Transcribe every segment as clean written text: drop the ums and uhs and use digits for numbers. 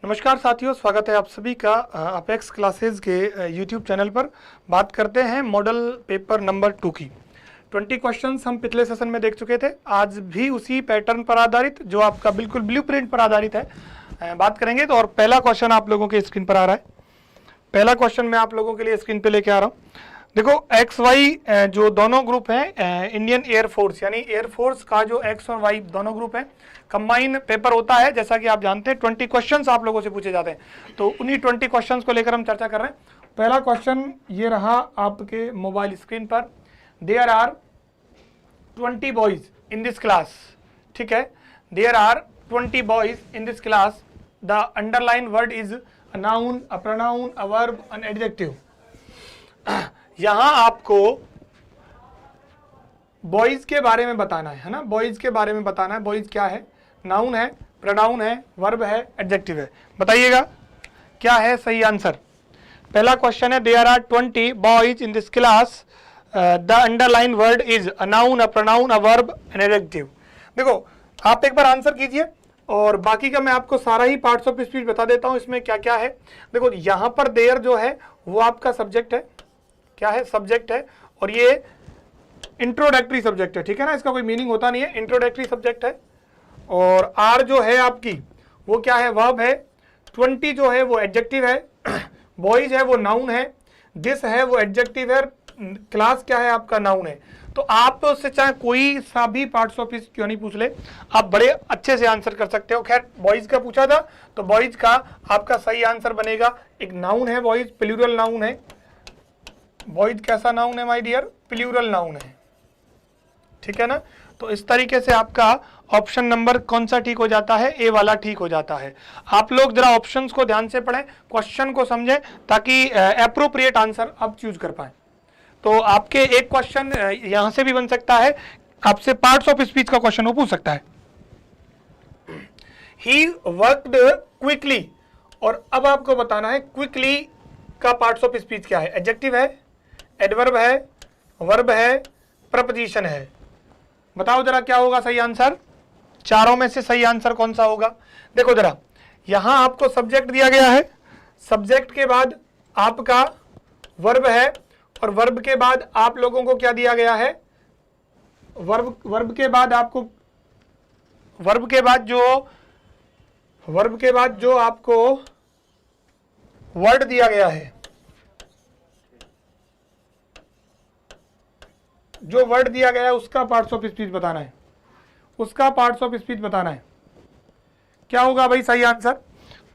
नमस्कार साथियों, स्वागत है आप सभी का अपेक्स क्लासेस के यूट्यूब चैनल पर। बात करते हैं मॉडल पेपर नंबर 2 की। 20 क्वेश्चंस हम पिछले सेशन में देख चुके थे। आज भी उसी पैटर्न पर आधारित जो आपका बिल्कुल ब्लूप्रिंट पर आधारित है बात करेंगे। तो और पहला क्वेश्चन आप लोगों के स्क्रीन पर आ रहा है। पहला क्वेश्चन मैं आप लोगों के लिए स्क्रीन पे लेके आ रहा हूँ। देखो XY जो दोनों ग्रुप हैं, इंडियन एयरफोर्स यानी एयरफोर्स का जो X और Y दोनों ग्रुप हैं, कंबाइन पेपर होता है। जैसा कि आप जानते हैं 20 क्वेश्चंस आप लोगों से पूछे जाते हैं। तो उन्हीं 20 क्वेश्चंस को लेकर हम चर्चा कर रहे हैं। पहला क्वेश्चन ये रहा आपके मोबाइल स्क्रीन पर। There are 20 boys in this class. ठीक है, there are 20 boys in this class. The underline word is a noun, a pronoun, a verb, an adjective. यहां आपको बॉयज के बारे में बताना है ना, बॉयज के बारे में बताना है। बॉयज क्या है? नाउन है, प्रोनाउन है, वर्ब है, एडजेक्टिव है। बताइएगा क्या है सही आंसर। पहला क्वेश्चन है there are 20 boys in this class. The underline word is a noun, a pronoun, a verb, an adjective. देखो आप एक बार आंसर कीजिए और बाकी का मैं आपको सारा ही पार्ट्स ऑफ स्पीच बता देता हूं इसमें क्या क्या है। देखो यहां पर देयर जो है वो आपका सब्जेक्ट है। क्या है? सब्जेक्ट है। और ये इंट्रोडक्टरी सब्जेक्ट है। ठीक है ना, इसका कोई मीनिंग होता नहीं है, इंट्रोडक्टरी सब्जेक्ट है। और आर जो है आपकी वो क्या है? वर्ब है। 20 जो है वो एडजेक्टिव है। बॉयज है वो नाउन है। दिस है वो एडजेक्टिव है। क्लास क्या है? आपका नाउन है। तो आप उससे चाहे कोई सा भी पार्ट्स ऑफ स्पीच क्यों नहीं पूछ ले, आप बड़े अच्छे से आंसर कर सकते हो। खैर बॉयज का पूछा था तो बॉयज का आपका सही आंसर बनेगा, एक नाउन है बॉयज, प्लूरल नाउन है। बॉयज कैसा नाउन है माय डियर? प्लूरल नाउन है। ठीक है ना, तो इस तरीके से आपका ऑप्शन नंबर कौन सा ठीक हो जाता है? ए वाला ठीक हो जाता है। आप लोग जरा ऑप्शंस को ध्यान से पढ़ें, क्वेश्चन को समझें ताकि एप्रोप्रिएट आंसर आप चूज कर पाए। तो आपके एक क्वेश्चन यहां से भी बन सकता है, आपसे पार्ट्स ऑफ स्पीच का क्वेश्चन वो पूछ सकता है। ही वर्कड क्विकली, और अब आपको बताना है क्विकली का पार्ट्स ऑफ स्पीच क्या है। एडजेक्टिव है, एडवर्ब है, वर्ब है, प्रपोजिशन है। बताओ जरा क्या होगा सही आंसर। चारों में से सही आंसर कौन सा होगा? देखो जरा, यहां आपको सब्जेक्ट दिया गया है, सब्जेक्ट के बाद आपका वर्ब है, और वर्ब के बाद आप लोगों को क्या दिया गया है? वर्ब के बाद आपको वर्ब के बाद जो आपको वर्ड दिया गया है, जो वर्ड दिया गया है उसका पार्ट्स ऑफ स्पीच बताना है, उसका पार्ट्स ऑफ स्पीच बताना है। क्या होगा भाई सही आंसर?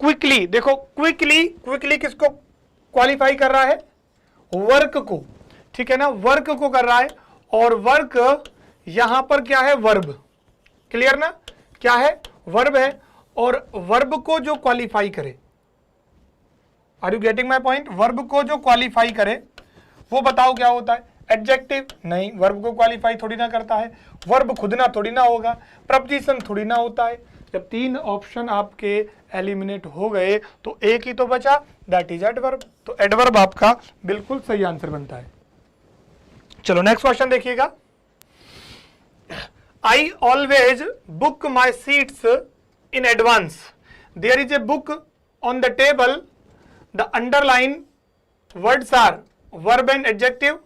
क्विकली। देखो क्विकली किसको क्वालिफाई कर रहा है? वर्क को। ठीक है ना, वर्क को कर रहा है। और वर्क यहां पर क्या है? वर्ब। क्लियर ना, क्या है? वर्ब है। और वर्ब को जो क्वालिफाई करे, are you getting my point? Verb को जो क्वालिफाई करे वो बताओ क्या होता है? एडजेक्टिव। नहीं, वर्ब को क्वालिफाई थोड़ी ना करता है, वर्ब खुद ना थोड़ी ना होगा, प्रपोजिशन थोड़ी ना होता है। जब तीन ऑप्शन आपके एलिमिनेट हो गए तो एक ही तो बचा, दैट इज एडवर्ब। तो एडवर्ब आपका बिल्कुल सही आंसर बनता है। चलो नेक्स्ट क्वेश्चन देखिएगा। I always book my seats in advance. There is a book on the table. The underline words are verb and adjective,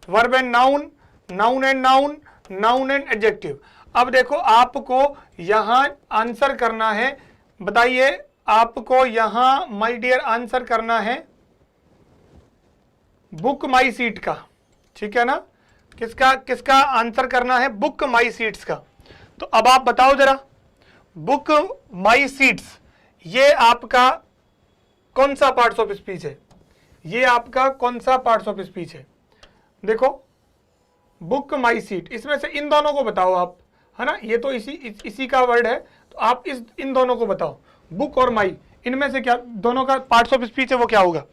verb and noun, noun and noun, noun and adjective. अब देखो आपको यहां answer करना है। बताइए आपको यहां my dear answer करना है बुक माई सीट का। ठीक है ना, किसका आंसर करना है? बुक माई सीट्स का। तो अब आप बताओ जरा, बुक माई सीट्स ये आपका कौन सा पार्ट्स ऑफ स्पीच है? ये आपका कौन सा पार्ट्स ऑफ स्पीच है? देखो बुक माई सीट, इसमें से इन दोनों को बताओ आप, है ना, ये तो इसी का वर्ड है। तो आप इन दोनों को बताओ, बुक और माई, इनमें से क्या दोनों का पार्ट्स ऑफ स्पीच है वो क्या होगा?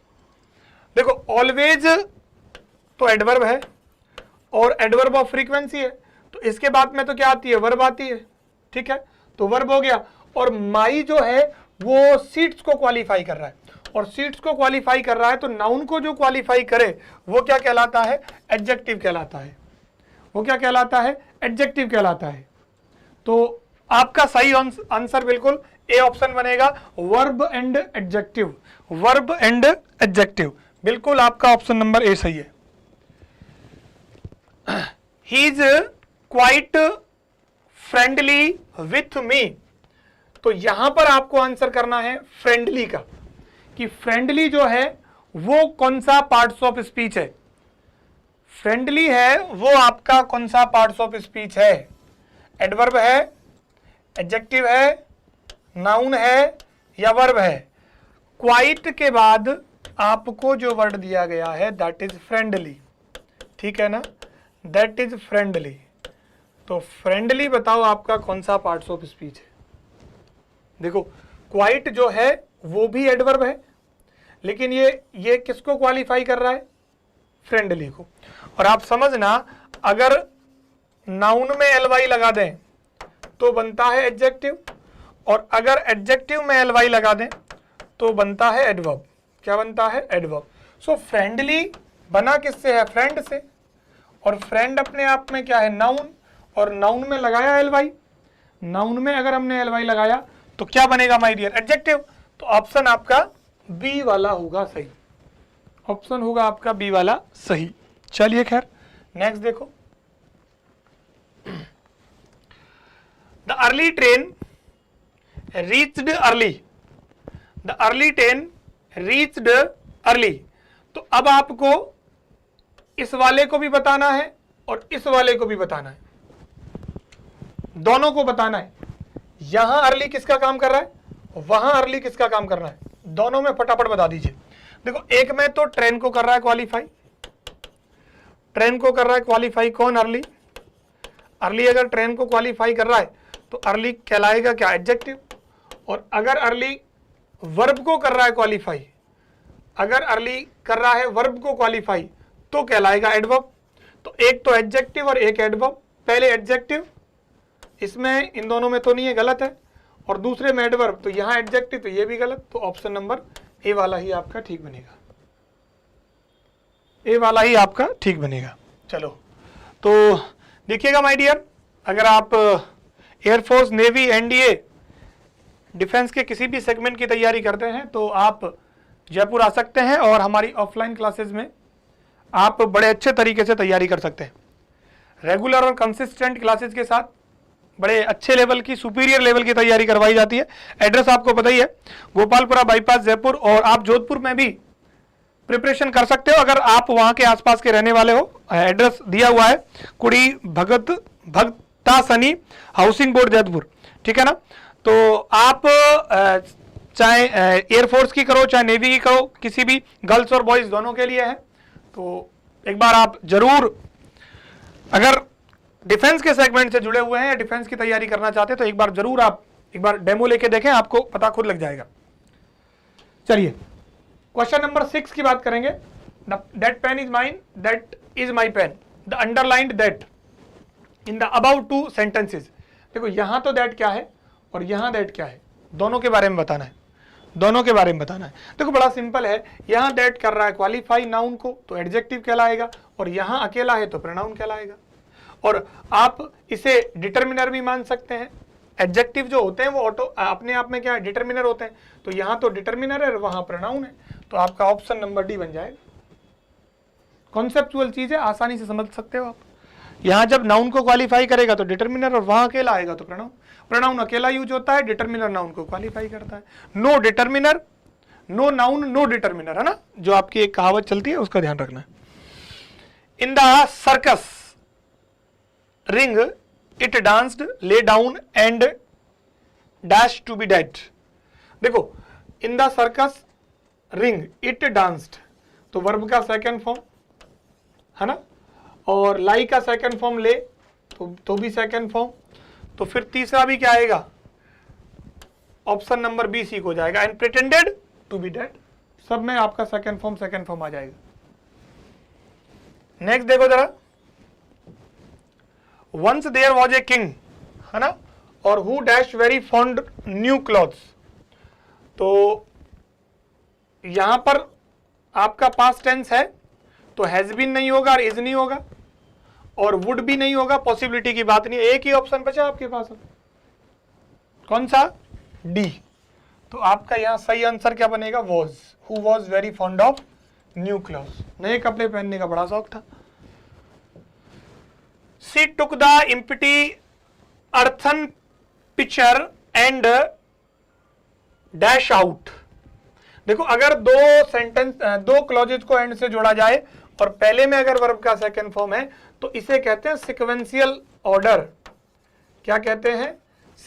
देखो ऑलवेज तो एडवर्ब है और एडवर्ब ऑफ फ्रीक्वेंसी है, तो इसके बाद में तो क्या आती है? वर्ब आती है। ठीक है, तो वर्ब हो गया। और माई जो है वो सीट्स को क्वालिफाई कर रहा है, और सीट्स को क्वालिफाई कर रहा है तो नाउन को जो क्वालिफाई करे वो क्या कहलाता है? एडजेक्टिव कहलाता है। वो क्या कहलाता है? एडजेक्टिव कहलाता है। तो आपका सही आंसर बिल्कुल ए ऑप्शन बनेगा verb and adjective, verb and adjective, बिल्कुल आपका ऑप्शन नंबर ए सही है। He is quite friendly with me, तो यहां पर आपको आंसर करना है फ्रेंडली का, कि फ्रेंडली जो है वो कौन सा पार्ट्स ऑफ स्पीच है, फ्रेंडली है वो आपका कौन सा पार्ट्स ऑफ स्पीच है, एडवर्ब है, एडजेक्टिव है, नाउन है या वर्ब है। क्वाइट के बाद आपको जो वर्ड दिया गया है दैट इज फ्रेंडली, ठीक है ना, दैट इज फ्रेंडली। तो फ्रेंडली बताओ आपका कौन सा पार्ट्स ऑफ स्पीच है। देखो क्वाइट जो है वो भी एडवर्ब है, लेकिन ये किसको क्वालिफाई कर रहा है, फ्रेंडली को। और आप समझना अगर नाउन में एलवाई लगा दें तो बनता है एडजेक्टिव, और अगर एडजेक्टिव में एलवाई लगा दें तो बनता है एडवर्ब। क्या बनता है, एडवर्ब। सो फ्रेंडली बना किससे है, फ्रेंड से, और फ्रेंड अपने आप में क्या है, नाउन, और नाउन में लगाया एलवाई, नाउन में अगर हमने एलवाई लगाया तो क्या बनेगा माय डियर, एडजेक्टिव। तो ऑप्शन आपका बी वाला होगा सही, ऑप्शन होगा आपका बी वाला सही। चलिए खैर नेक्स्ट देखो, the early train reached early, the early train reached early. तो अब आपको इस वाले को भी बताना है और इस वाले को भी बताना है, दोनों को बताना है। यहां अर्ली किसका काम कर रहा है, वहां अर्ली किसका काम कर रहा है, दोनों में फटाफट बता दीजिए। देखो एक में तो ट्रेन को कर रहा है क्वालिफाई, ट्रेन को कर रहा है क्वालिफाई कौन, अर्ली। अर्ली अगर ट्रेन को क्वालिफाई कर रहा है तो अर्ली कहलाएगा क्या, एडजेक्टिव। और अगर अर्ली वर्ब को कर रहा है क्वालिफाई, अगर अर्ली कर रहा है वर्ब को क्वालिफाई तो कहलाएगा एडवर्ब। तो एक तो एडजेक्टिव और एक एडवर्ब, पहले एडजेक्टिव, इसमें इन दोनों में तो नहीं है, गलत है, और दूसरे में एडवर्ब, तो यहां एडजेक्टिव, तो ये भी गलत। तो ऑप्शन नंबर ए वाला ही आपका ठीक बनेगा, ए वाला ही आपका ठीक बनेगा। चलो तो देखिएगा माय डियर, अगर आप एयरफोर्स, नेवी, एनडीए, डिफेंस के किसी भी सेगमेंट की तैयारी करते हैं तो आप जयपुर आ सकते हैं और हमारी ऑफलाइन क्लासेस में आप बड़े अच्छे तरीके से तैयारी कर सकते हैं। रेगुलर और कंसिस्टेंट क्लासेस के साथ बड़े अच्छे लेवल की, सुपीरियर लेवल की तैयारी करवाई जाती है। एड्रेस आपको पता ही है, गोपालपुरा बाईपास जयपुर, और आप जोधपुर में भी प्रिपरेशन कर सकते हो अगर आप वहां के आसपास के रहने वाले हो। एड्रेस दिया हुआ है, कुड़ी भगता सनी हाउसिंग बोर्ड जयपुर, ठीक है ना। तो आप चाहे एयरफोर्स की करो चाहे नेवी की करो, किसी भी, गर्ल्स और बॉयज दोनों के लिए है। तो एक बार आप जरूर, अगर डिफेंस के सेगमेंट से जुड़े हुए हैं या डिफेंस की तैयारी करना चाहते हैं तो एक बार जरूर आप एक बार डेमो लेके देखें, आपको पता खुद लग जाएगा। चलिए क्वेश्चन नंबर 6 की बात करेंगे। That pen is mine, that is my pen, the underlined that in the about two sentences. देखो यहां तो दैट क्या है और यहां दैट क्या है, दोनों के बारे में बताना है, दोनों के बारे में बताना है। देखो बड़ा सिंपल है, यहां दैट कर रहा है क्वालिफाई नाउन को तो एडजेक्टिव कहलाएगा, और यहां अकेला है तो प्रोनाउन कहलाएगा। और आप इसे डिटर्मिनर भी मान सकते हैं, एडजेक्टिव जो होते हैं वो ऑटो अपने आप में क्या है, डिटर्मिनर होते हैं। तो यहां तो डिटर्मिनर है और वहां प्रोनाउन है, तो आपका ऑप्शन नंबर डी बन जाएगा। कॉन्सेप्चुअल चीज है, आसानी से समझ सकते हो आप। यहां जब नाउन को क्वालिफाई करेगा तो डिटर्मिनर, और वहां अकेला आएगा तो प्रोनाउन। प्रोनाउन अकेला यूज होता है, डिटर्मिनर नाउन को क्वालिफाई करता है। No determiner, no noun, no determiner, है ना, जो आपकी एक कहावत चलती है, उसका ध्यान रखना है। In the circus ring it danced, lay down and dash to be dead. देखो in the circus ring it danced, तो वर्ब का सेकंड फॉर्म है ना, और लाई का सेकंड फॉर्म ले, तो भी सेकंड फॉर्म, तो फिर तीसरा भी क्या आएगा, ऑप्शन नंबर बी सी को जाएगा, and pretended to be dead, सब में आपका सेकंड फॉर्म आ जाएगा। नेक्स्ट देखो जरा, once there was a king, है ना, और who dash very fond new clothes. तो यहां पर आपका पास्ट टेंस है तो हैज बीन नहीं होगा और इज नहीं होगा और वुड भी नहीं होगा, पॉसिबिलिटी की बात नहीं है। एक ही ऑप्शन बचा आपके पास, कौन सा, डी। तो आपका यहाँ सही आंसर क्या बनेगा, was, who was very fond of new clothes, नए कपड़े पहनने का बड़ा शौक था। She took the empty earthen picture and dash out. देखो अगर दो क्लॉजेज को एंड से जोड़ा जाए और पहले में अगर वर्ब का सेकंड फॉर्म है तो इसे कहते हैं सिक्वेंशियल ऑर्डर। क्या कहते हैं,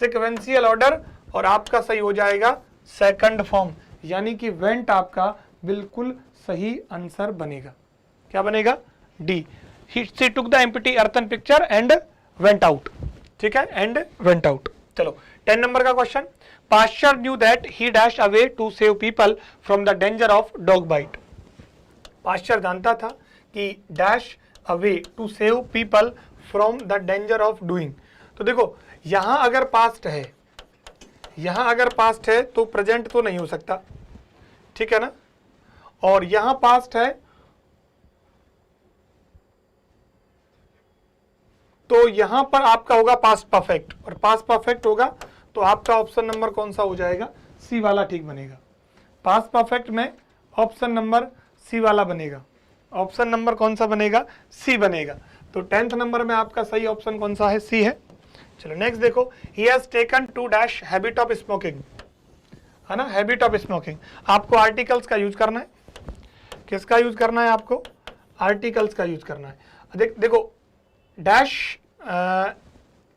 सिक्वेंशियल ऑर्डर। और आपका सही हो जाएगा सेकंड फॉर्म, यानी कि वेंट आपका बिल्कुल सही आंसर बनेगा। क्या बनेगा, D. She took the empty earthen picture and went out. ठीक है, एंड वेंट आउट। चलो 10 नंबर का question. Pasteur knew that he dash away to save people from the danger of dog bite. Pasteur जानता था कि dash away to save people from the danger of doing. तो देखो यहां अगर past है, यहां अगर पास्ट है तो प्रेजेंट तो नहीं हो सकता, ठीक है ना, और यहां पास्ट है तो यहां पर आपका होगा पास्ट परफेक्ट, और पास्ट परफेक्ट होगा तो आपका ऑप्शन नंबर कौन सा हो जाएगा, सी वाला ठीक बनेगा। पास्ट परफेक्ट में ऑप्शन नंबर सी वाला बनेगा। ऑप्शन नंबर कौन सा बनेगा, सी बनेगा। तो 10th नंबर में आपका सही ऑप्शन कौन सा है, सी है। चलो नेक्स्ट देखो, he has taken to dash habit of smoking, है ना, हैबिट ऑफ स्मोकिंग। आपको आर्टिकल्स का यूज करना है, किसका यूज करना है आपको, आर्टिकल्स का यूज करना है। देखो डैश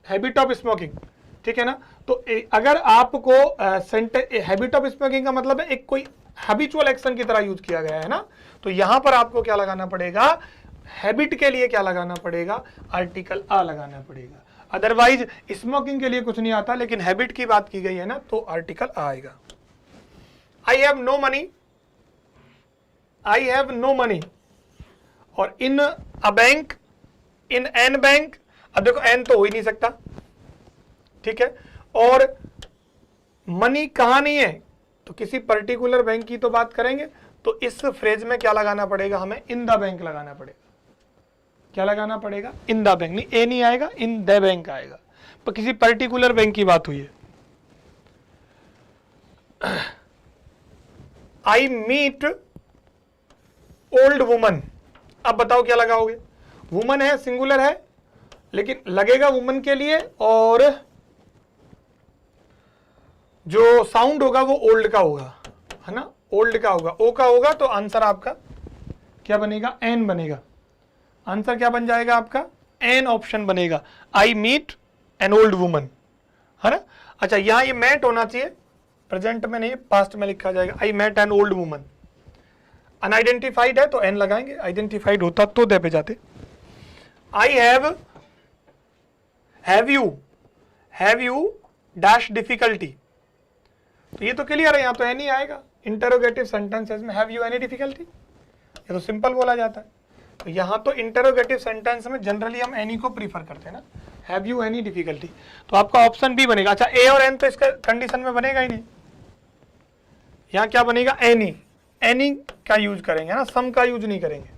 हैबिट ऑफ स्मोकिंग, ठीक है ना। तो अगर आपको हैबिट ऑफ स्मोकिंग का मतलब है एक कोई हैबिचुअल एक्शन की तरह यूज किया गया है ना, तो यहां पर आपको क्या लगाना पड़ेगा, हैबिट के लिए क्या लगाना पड़ेगा, आर्टिकल आ लगाना पड़ेगा। अदरवाइज स्मोकिंग के लिए कुछ नहीं आता, लेकिन हैबिट की बात की गई है ना तो आर्टिकल आएगा। I have no money, I have no money, और in a bank, in an bank. अब देखो एन तो हो ही नहीं सकता, ठीक है, और मनी कहां नहीं है तो किसी पर्टिकुलर बैंक की तो बात करेंगे, तो इस फ्रेज में क्या लगाना पड़ेगा, हमें इन द बैंक लगाना पड़ेगा। क्या लगाना पड़ेगा, इन द बैंक, नहीं ए नहीं आएगा, इन द बैंक आएगा, पर किसी पर्टिकुलर बैंक की बात हुई है। I meet old woman. अब बताओ क्या लगाओगे, वुमन है, सिंगुलर है, लेकिन लगेगा वुमन के लिए, और जो साउंड होगा वो ओल्ड का होगा, है ना, ओल्ड का होगा, ओ का होगा, तो आंसर आपका क्या बनेगा, एन बनेगा। आंसर क्या बन जाएगा आपका, एन ऑप्शन बनेगा। I meet an old woman, है ना। अच्छा यहां ये मेट होना चाहिए, प्रेजेंट में नहीं, पास्ट में लिखा जाएगा, I met an old woman. Unidentified है तो एन लगाएंगे, आइडेंटिफाइड होता तो दे पे जाते। I have you dash difficulty, तो ये तो क्लियर है, यहां तो एनी आएगा। इंटरोगेटिव सेंटेंसेस में हैव यू एनी डिफिकल्टी, ये तो सिंपल बोला जाता है। तो यहां तो इंटरोगेटिव सेंटेंस में जनरली हम एनी को प्रीफर करते हैं ना, हैव यू एनी डिफिकल्टी, तो आपका ऑप्शन बी बनेगा। अच्छा ए और एन तो इसका कंडीशन में बनेगा ही नहीं, यहां क्या बनेगा, एनी, एनी का यूज करेंगे ना, सम का यूज नहीं करेंगे।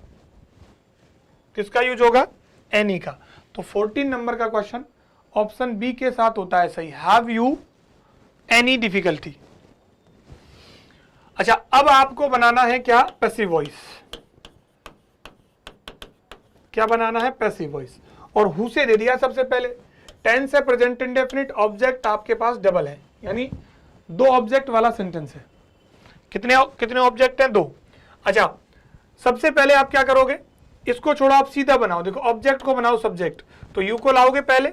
किसका यूज होगा, एनी का। तो 14 नंबर का क्वेश्चन ऑप्शन बी के साथ होता है सही, हैव यू एनी डिफिकल्टी। अच्छा अब आपको बनाना है क्या, पैसिव वॉइस। क्या बनाना है, पैसिव वॉइस, और हु से दे दिया सबसे पहले। टेंस है प्रेजेंट इंडेफिनिट, ऑब्जेक्ट आपके पास डबल है, यानी 2 ऑब्जेक्ट वाला सेंटेंस है। कितने ऑब्जेक्ट हैं, 2। अच्छा सबसे पहले आप क्या करोगे, इसको छोड़ो, आप सीधा बनाओ। देखो ऑब्जेक्ट को बनाओ सब्जेक्ट, तो यू को लाओगे पहले,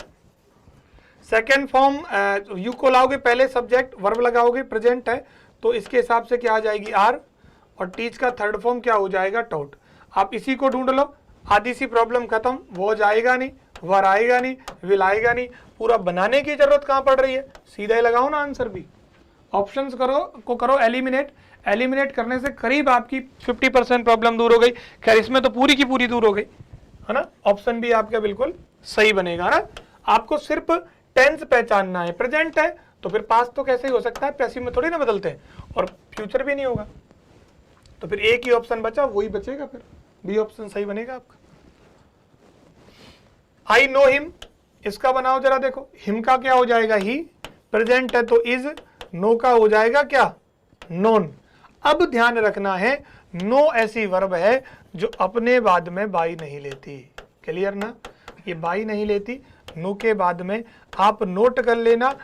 सेकेंड फॉर्म यू को लाओगे पहले सब्जेक्ट, वर्ब लगाओगे, प्रेजेंट है तो इसके हिसाब से क्या आ जाएगी, आर, और टीच का थर्ड फॉर्म क्या हो जाएगा, टॉट। आप इसी को ढूंढ लो, आधी सी प्रॉब्लम खत्म, वो जाएगा नहीं, वर आएगा नहीं, विल आएगा नहीं, पूरा बनाने की जरूरत कहाँ पड़ रही है, सीधा ही लगाओ ना आंसर भी। ऑप्शंस करो एलिमिनेट, एलिमिनेट करने से करीब आपकी 50% प्रॉब्लम दूर हो गई। खैर इसमें तो पूरी की पूरी दूर हो गई, है ना। ऑप्शन बी आपका बिल्कुल सही बनेगा ना। आपको सिर्फ टेंस पहचानना है, प्रेजेंट है तो फिर पास्ट तो कैसे ही हो सकता है, पैसिव में थोड़ी ना बदलते हैं, और फ्यूचर भी नहीं होगा, तो फिर एक ही ऑप्शन बचा, वही बचेगा, फिर बी ऑप्शन सही बनेगा आपका। आई नो हिम, इसका बनाओ जरा, देखो हिम का क्या हो जाएगा, ही, प्रेजेंट है तो इज, नो का हो जाएगा क्या, नोन। अब ध्यान रखना है, नो ऐसी वर्ब है जो अपने बाद में बाई नहीं लेती। क्लियर ना, ये बाई नहीं लेती। नो के बाद में आप नोट कर लेना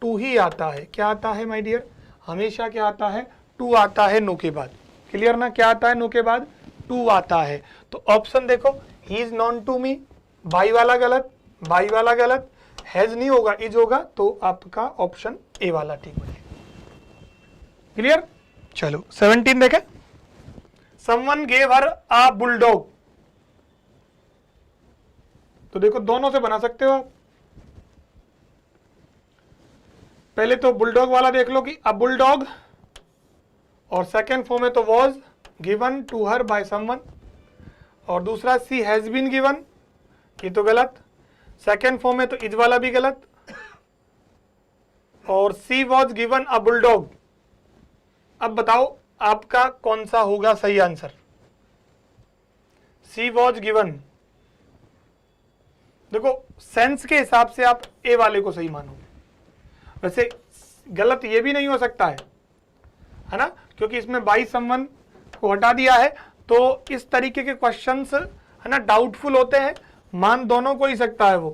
टू ही आता है। क्या आता है माय डियर, हमेशा क्या आता है, टू आता है नो के बाद। क्लियर ना, क्या आता है नो के बाद, टू आता है। तो ऑप्शन देखो, he is known to me, by वाला गलत, बाई वाला गलत, हैज नहीं होगा, इज होगा, तो आपका ऑप्शन ए वाला ठीक हो जाएगा। क्लियर। चलो 17 देखें। समवन गेव हर आ बुलडॉग। तो देखो दोनों से बना सकते हो आप। पहले तो बुलडॉग वाला देख लो कि अ बुलडॉग, और सेकेंड फॉर्म में तो was given to her by someone, और दूसरा सी हैज बीन गिवन, ये तो गलत। सेकेंड फॉर्म में तो इज वाला भी गलत, और सी वॉज गिवन अ बुलडॉग। अब बताओ आपका कौन सा होगा सही आंसर। सी वॉज गिवन, देखो सेंस के हिसाब से आप ए वाले को सही मानो। वैसे गलत ये भी नहीं हो सकता है ना, क्योंकि इसमें बाई समवन को हटा दिया है। तो इस तरीके के क्वेश्चंस है ना डाउटफुल होते हैं, मान दोनों को ही सकता है, वो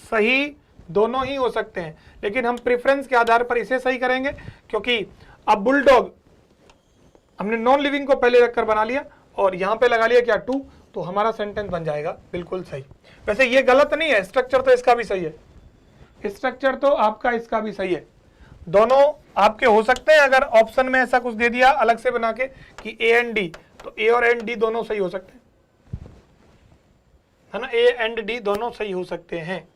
सही दोनों ही हो सकते हैं, लेकिन हम प्रेफरेंस के आधार पर इसे सही करेंगे, क्योंकि अब बुलडॉग हमने नॉन लिविंग को पहले रखकर बना लिया और यहां पे लगा लिया क्या, टू, तो हमारा सेंटेंस बन जाएगा बिल्कुल सही। वैसे ये गलत नहीं है, स्ट्रक्चर तो इसका भी सही है, स्ट्रक्चर तो आपका इसका भी सही है, दोनों आपके हो सकते हैं। अगर ऑप्शन में ऐसा कुछ दे दिया अलग से बना के कि ए एंड डी, तो ए और एंड डी दोनों सही हो सकते हैं, है ना, ए एंड डी दोनों सही हो सकते हैं।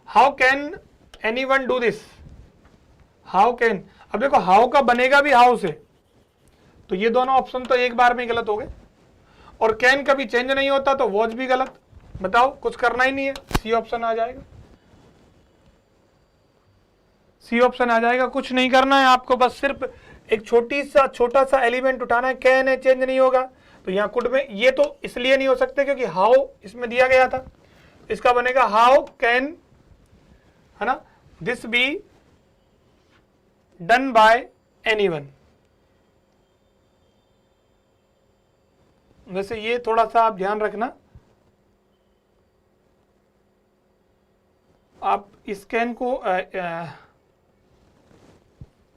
How can anyone do this, how can, अब देखो हाउ का बनेगा भी हाउ से, तो ये दोनों ऑप्शन तो एक बार में गलत हो गए, और कैन कभी चेंज नहीं होता तो वॉच भी गलत। बताओ, कुछ करना ही नहीं है, सी ऑप्शन आ जाएगा, सी ऑप्शन आ जाएगा, कुछ नहीं करना है आपको, बस सिर्फ एक छोटा सा एलिमेंट उठाना है। कैन है, चेंज नहीं होगा, तो यहाँ कुड में ये तो इसलिए नहीं हो सकते क्योंकि हाउ इसमें दिया गया था, इसका बनेगा हाउ कैन, है ना, this be done by anyone. वैसे ये थोड़ा सा आप ध्यान रखना, आप स्कैन को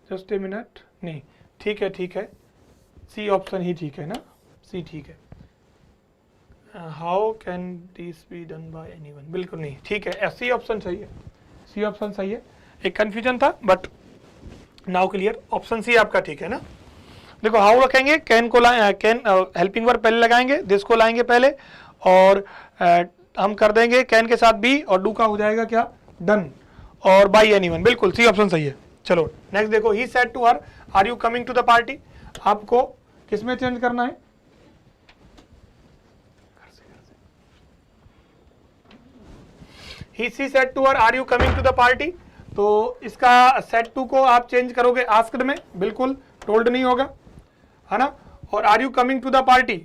जस्ट ए मिनट, नहीं ठीक है, सी ऑप्शन ही ठीक है ना, सी ठीक है। How can this be done by anyone, बिल्कुल नहीं, ठीक है, सी ऑप्शन सही है, सी ऑप्शन सही है। एक कंफ्यूजन था but now clear, option C आपका ठीक है ना। देखो हाउ रखेंगे, कैन को कैन हेल्पिंग वर्ब पहले लगाएंगे, दिस को लाएंगे पहले, और हम कर देंगे कैन के साथ बी, और डू का हो जाएगा क्या, डन, और बाय एनीवन, बिल्कुल सी ऑप्शन सही है। चलो नेक्स्ट देखो, he said to her are you coming to the party, आपको किसमें चेंज करना है, he she said to her are you coming to the party, तो इसका सेड टू को आप चेंज करोगे आस्क्ड में, बिल्कुल टोल्ड नहीं होगा, है ना, और are you coming to the party,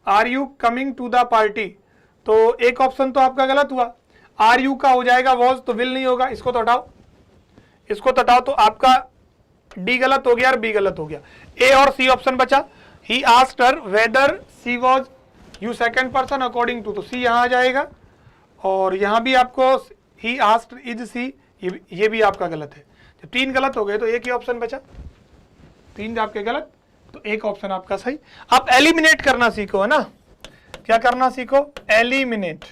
are you coming to the party, तो एक ऑप्शन तो आपका गलत हुआ, आर यू का हो जाएगा वॉज, तो विल नहीं होगा, इसको तो हटाओ, इसको तो हटाओ, तो आपका डी गलत हो गया और बी गलत हो गया, ए और सी ऑप्शन बचा। He asked her whether she was you second person according to, तो सी यहाँ आ जाएगा, और यहाँ भी आपको ही आस्क्ड इज सी, ये भी आपका गलत है। जब तीन गलत हो गए तो एक ही ऑप्शन बचा, तीन आपके गलत तो एक ऑप्शन आपका सही। आप एलिमिनेट करना सीखो, है ना, क्या करना सीखो, एलिमिनेट।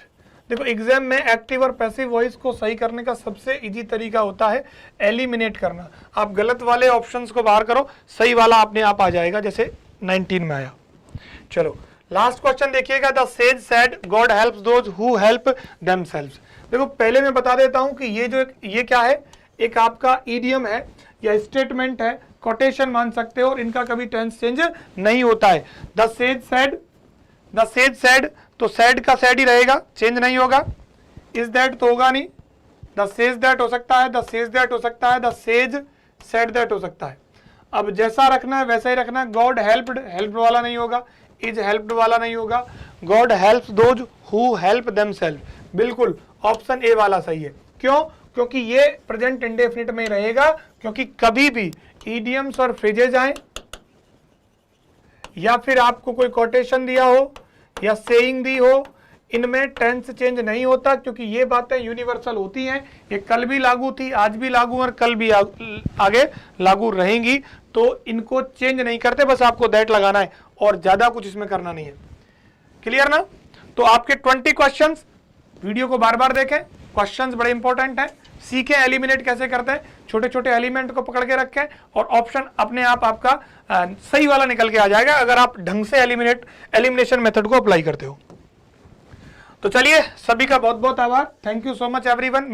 देखो एग्जाम में एक्टिव और पैसिव वॉइस को सही करने का सबसे इजी तरीका होता है एलिमिनेट करना। आप गलत वाले ऑप्शंस को बाहर करो, सही वाला अपने आप आ जाएगा, जैसे 19 में आया। चलो लास्ट क्वेश्चन देखिएगा, the sage said God helps those who help themselves. देखो पहले मैं बता देता हूं कि ये क्या है, एक आपका इडियम है या स्टेटमेंट है, कोटेशन मान सकते हो, और इनका कभी टेंस चेंज नहीं होता है। The sage said, the sage said, तो सेड का सेड ही रहेगा, चेंज नहीं होगा। इज दैट तो होगा नहीं, द सेज दैट हो सकता है, द सेज दैट हो सकता है, द सेज सेड दैट हो सकता है। अब जैसा रखना है वैसा ही रखना है। गॉड हेल्प्ड, हेल्प्ड वाला नहीं होगा, इज हेल्प्ड वाला नहीं होगा, God helps those who help themselves, बिल्कुल ऑप्शन ए वाला सही है। क्यों? क्योंकि ये प्रेजेंट इंडेफिनिट में रहेगा, क्योंकि कभी भी इडियम्स और फ्रेजेज आए या फिर आपको कोई कोटेशन दिया हो या सेइंग दी हो, इनमें टेंस चेंज नहीं होता, क्योंकि ये बातें यूनिवर्सल होती हैं। ये कल भी लागू थी, आज भी लागू और कल भी आगे लागू रहेंगी, तो इनको चेंज नहीं करते, बस आपको दैट लगाना है और ज्यादा कुछ इसमें करना नहीं है। क्लियर ना? तो आपके 20 क्वेश्चंस, वीडियो को बार बार देखें, क्वेश्चंस बड़े इंपॉर्टेंट हैं, सीखें एलिमिनेट कैसे करते हैं, छोटे छोटे एलिमेंट को पकड़ के रखें और ऑप्शन अपने आप आपका सही वाला निकल के आ जाएगा अगर आप ढंग से एलिमिनेशन मेथड को अप्लाई करते हो। तो चलिए, सभी का बहुत बहुत आभार। Thank you so much everyone.